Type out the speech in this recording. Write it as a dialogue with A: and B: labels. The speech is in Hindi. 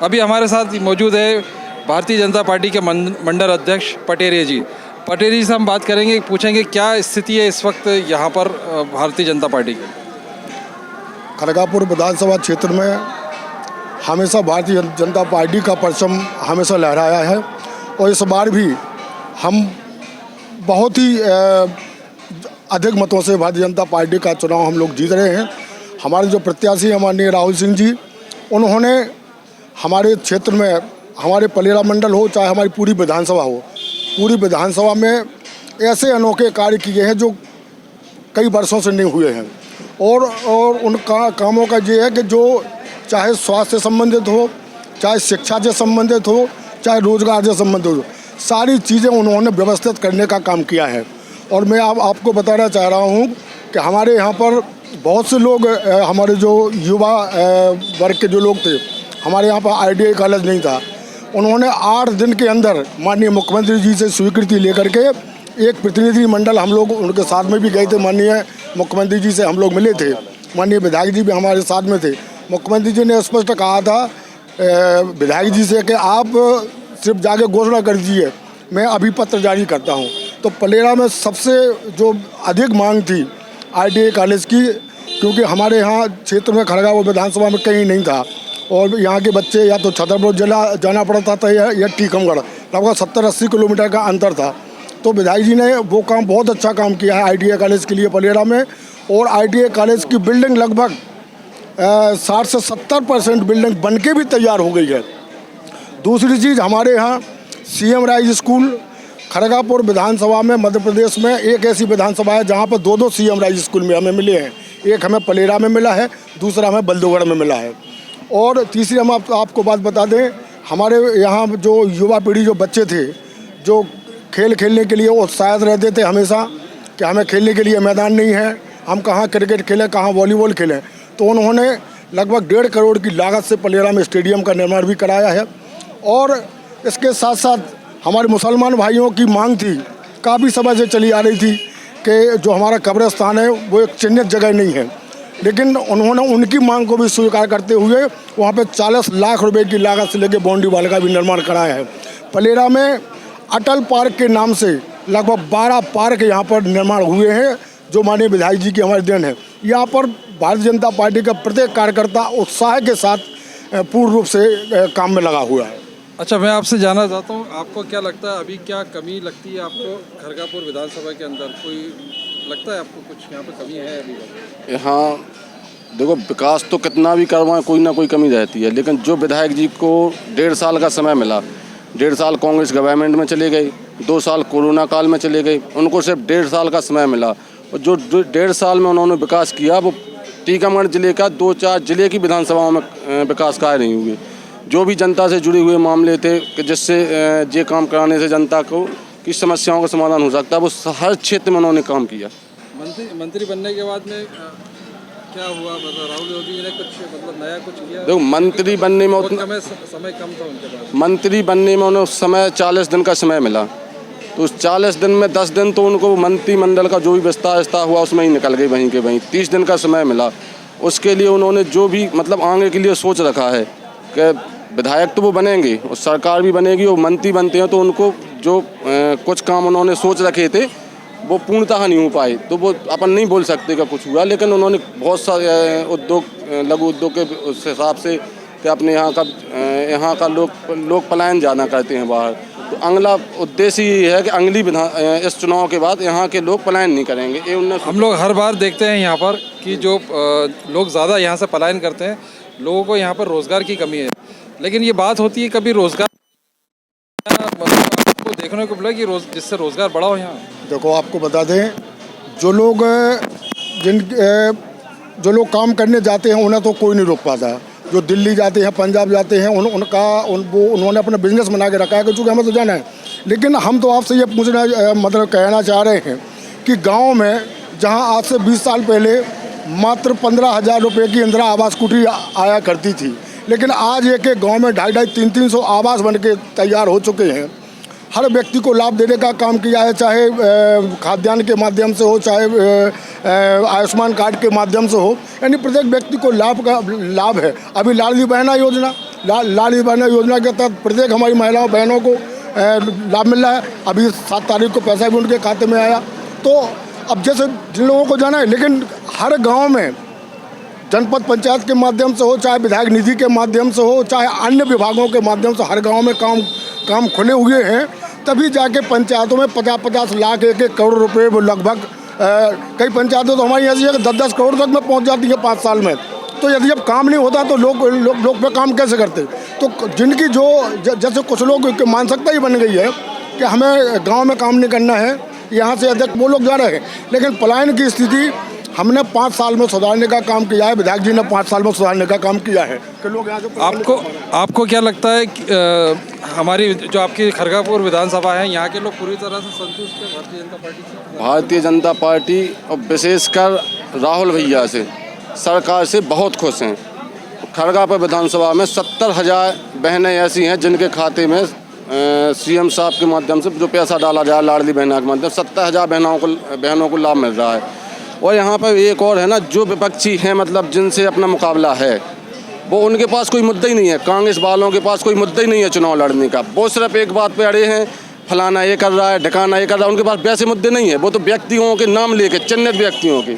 A: अभी हमारे साथ मौजूद है भारतीय जनता पार्टी के मंडल अध्यक्ष पटेरिया जी। पटेरिया जी से हम बात करेंगे, पूछेंगे क्या स्थिति है इस वक्त यहाँ पर भारतीय जनता पार्टी की।
B: खड़गापुर विधानसभा क्षेत्र में हमेशा भारतीय जनता पार्टी का परचम हमेशा लहराया है और इस बार भी हम बहुत ही अधिक मतों से भारतीय जनता पार्टी का चुनाव हम लोग जीत रहे हैं। हमारे जो प्रत्याशी हैं माननीय राहुल सिंह जी, उन्होंने हमारे क्षेत्र में, हमारे पलेरा मंडल हो चाहे हमारी पूरी विधानसभा हो, पूरी विधानसभा में ऐसे अनोखे कार्य किए हैं जो कई वर्षों से नहीं हुए हैं। और उनका कामों का ये है कि जो चाहे स्वास्थ्य से संबंधित हो, चाहे शिक्षा से संबंधित हो, चाहे रोजगार से संबंधित हो, सारी चीज़ें उन्होंने व्यवस्थित करने का काम किया है। और मैं आपको बताना चाह रहा हूँ कि हमारे यहाँ पर बहुत से लोग, हमारे जो युवा वर्ग के जो लोग थे, हमारे यहाँ पर ITI कॉलेज नहीं था, उन्होंने 8 दिन के अंदर माननीय मुख्यमंत्री जी से स्वीकृति लेकर के एक प्रतिनिधि मंडल, हम लोग उनके साथ में भी गए थे, माननीय मुख्यमंत्री जी से हम लोग मिले थे, माननीय विधायक जी भी हमारे साथ में थे। मुख्यमंत्री जी ने स्पष्ट कहा था विधायक जी से कि आप सिर्फ जाके घोषणा कर दीजिए, मैं अभी पत्र जारी करता हूँ। तो पलेरा में सबसे जो अधिक मांग थी ITI कॉलेज की, क्योंकि हमारे यहाँ क्षेत्र में खड़गापुर विधानसभा में कहीं नहीं था और यहाँ के बच्चे या तो छतरपुर जिला जाना पड़ता था या टीकमगढ़, लगभग 70-80 किलोमीटर का अंतर था। तो विधायक जी ने वो काम, बहुत अच्छा काम किया है ITI कॉलेज के लिए पलेरा में। और ITI कॉलेज की बिल्डिंग लगभग 60 से 70% बिल्डिंग बन के भी तैयार हो गई है। दूसरी चीज़, हमारे यहाँ CM राइज स्कूल, खड़गापुर विधानसभा में मध्य प्रदेश में एक ऐसी विधानसभा है जहाँ पर 2 CM राइज स्कूल में हमें मिले हैं। एक हमें पलेरा में मिला है, दूसरा हमें बल्दोगढ़ में मिला है। और तीसरी हम आपको बात बता दें, हमारे यहाँ जो युवा पीढ़ी, जो बच्चे थे, जो खेल खेलने के लिए उत्साहित रहते थे हमेशा कि हमें खेलने के लिए मैदान नहीं है, हम कहाँ क्रिकेट खेलें, कहाँ वॉलीबॉल खेलें, तो उन्होंने लगभग 1.5 करोड़ की लागत से पलेरा में स्टेडियम का निर्माण भी कराया है। और इसके साथ साथ हमारे मुसलमान भाइयों की मांग थी, काफ़ी समय से चली आ रही थी कि जो हमारा कब्रिस्तान है वो एक चिन्हित जगह नहीं है, लेकिन उन्होंने उनकी मांग को भी स्वीकार करते हुए वहाँ पे 40 लाख रुपए की लागत से लेकर बाउंड्री वाल का भी निर्माण कराया है। पलेरा में अटल पार्क के नाम से लगभग 12 पार्क यहाँ पर निर्माण हुए हैं, जो माननीय विधायक जी की हमारी देन है। यहाँ पर भारतीय जनता पार्टी का प्रत्येक कार्यकर्ता उत्साह के साथ पूर्ण रूप से काम में लगा हुआ है।
A: अच्छा, मैं आपसे जानना चाहता हूँ, आपको क्या लगता है अभी क्या कमी लगती है आपको खड़गापुर विधानसभा के अंदर? कोई लगता है आपको कुछ यहाँ पे कमी है अभी?
C: हाँ, देखो, विकास तो कितना भी करवाएं कोई ना कोई कमी रहती है, लेकिन जो विधायक जी को 1.5 साल का समय मिला, 1.5 साल कांग्रेस गवर्नमेंट में चले गए, 2 साल कोरोना काल में चले गए, उनको सिर्फ 1.5 साल का समय मिला और जो 1.5 साल में उन्होंने विकास किया वो टीकमगढ़ जिले का 2-4 जिले की विधानसभाओं में विकास कार्य नहीं हुए। जो भी जनता से जुड़े हुए मामले थे कि जिससे ये काम कराने से जनता को की समस्याओं का समाधान हो सकता है, वो हर क्षेत्र में उन्होंने काम किया।
A: मंत्री बनने के बाद में क्या हुआ, मतलब राहुल गांधी जी ने कुछ नया कुछ किया?
C: देखो, मंत्री बनने में उतना
A: समय कम था उनके पास।
C: मंत्री बनने में उन्हें समय 40 दिन का समय मिला, तो उस 40 दिन में 10 दिन तो उनको मंत्रिमंडल का जो भी विस्तार हुआ उसमें ही निकल गई, वहीं के वहीं 30 दिन का समय मिला। उसके लिए उन्होंने जो भी मतलब आगे के लिए सोच रखा है कि विधायक तो वो बनेंगे और सरकार भी बनेगी और मंत्री बनते हैं, तो उनको जो कुछ काम उन्होंने सोच रखे थे वो पूर्णतः नहीं हो पाए। तो वो अपन नहीं बोल सकते कि कुछ हुआ, लेकिन उन्होंने बहुत सारे उद्योग, लघु उद्योग के उस हिसाब से कि अपने यहाँ का लोग पलायन ज़्यादा करते हैं बाहर, तो अगला उद्देश्य ये है कि इस चुनाव के बाद यहाँ के लोग पलायन नहीं करेंगे। ये
A: हम लोग हर बार देखते हैं यहाँ पर कि जो लोग ज़्यादा यहाँ से पलायन करते हैं, लोगों को यहाँ पर रोज़गार की कमी है, लेकिन ये बात होती है कभी रोज़गार आपको देखने को मिला कि जिससे रोज़गार बढ़ा हो यहाँ?
B: देखो, आपको बता दें, जो लोग काम करने जाते हैं उन्हें तो कोई नहीं रोक पाता। जो दिल्ली जाते हैं, पंजाब जाते हैं, उन्होंने अपना बिजनेस बना के रखा है कि चूँकि हमें तो जाना है। लेकिन हम तो आपसे ये पूछना, मतलब कहना चाह रहे हैं कि गांव में जहां आज से 20 साल पहले मात्र 15,000 रुपये की इंदिरा आवास कुटी आया करती थी, लेकिन आज एक गांव में 250-300 आवास बन के तैयार हो चुके हैं। हर व्यक्ति को लाभ देने का काम किया है, चाहे खाद्यान्न के माध्यम से हो, चाहे आयुष्मान कार्ड के माध्यम से हो, यानी प्रत्येक व्यक्ति को लाभ है। अभी लाडली बहना योजना लाडली बहना योजना के तहत प्रत्येक हमारी महिलाओं बहनों को लाभ मिल रहा है। अभी 7 तारीख को पैसा भी उनके खाते में आया। तो अब जैसे जिन लोगों को जाना है, लेकिन हर गांव में जनपद पंचायत के माध्यम से हो, चाहे विधायक निधि के माध्यम से हो, चाहे अन्य विभागों के माध्यम से, हर गांव में काम खुले हुए हैं। तभी जाके पंचायतों में 50-50 लाख 1-1 करोड़ रुपए वो लगभग कई पंचायतें तो हमारी ऐसी है कि 10-10 करोड़ तक में पहुंच जाती है 5 साल में। तो यदि अब काम नहीं होता तो लोग पे काम कैसे करते? तो जिनकी जैसे कुछ लोग की मानसिकता ही बन गई है कि हमें गांव में काम नहीं करना है, यहाँ से अधिक वो लोग जा रहे हैं। लेकिन पलायन की स्थिति हमने 5 साल में सुधारने का काम किया है, विधायक जी ने 5 साल में सुधारने का काम किया है कि लोग यहाँ से
A: आपको क्या लगता है कि हमारी जो आपकी खरगापुर विधानसभा है, यहाँ के लोग पूरी तरह से संतुष्ट हैं भारतीय जनता पार्टी से?
C: भारतीय जनता पार्टी और विशेषकर राहुल भैया से, सरकार से बहुत खुश हैं। खरगापुर विधानसभा में 70,000 बहनें ऐसी हैं जिनके खाते में सीएम साहब के माध्यम से जो पैसा डाला जाए लाडली बहना के माध्यम से 70,000 बहनों को लाभ मिल रहा है। और यहाँ पर एक और है ना, जो विपक्षी हैं मतलब जिनसे अपना मुकाबला है, वो उनके पास कोई मुद्दा ही नहीं है। कांग्रेस वालों के पास कोई मुद्दा ही नहीं है चुनाव लड़ने का। वो सिर्फ एक बात पे अड़े हैं, फलाना ये कर रहा है, ढकाना ये कर रहा है। उनके पास वैसे मुद्दे नहीं है। वो तो व्यक्तियों के नाम लेके, चिन्हित व्यक्तियों के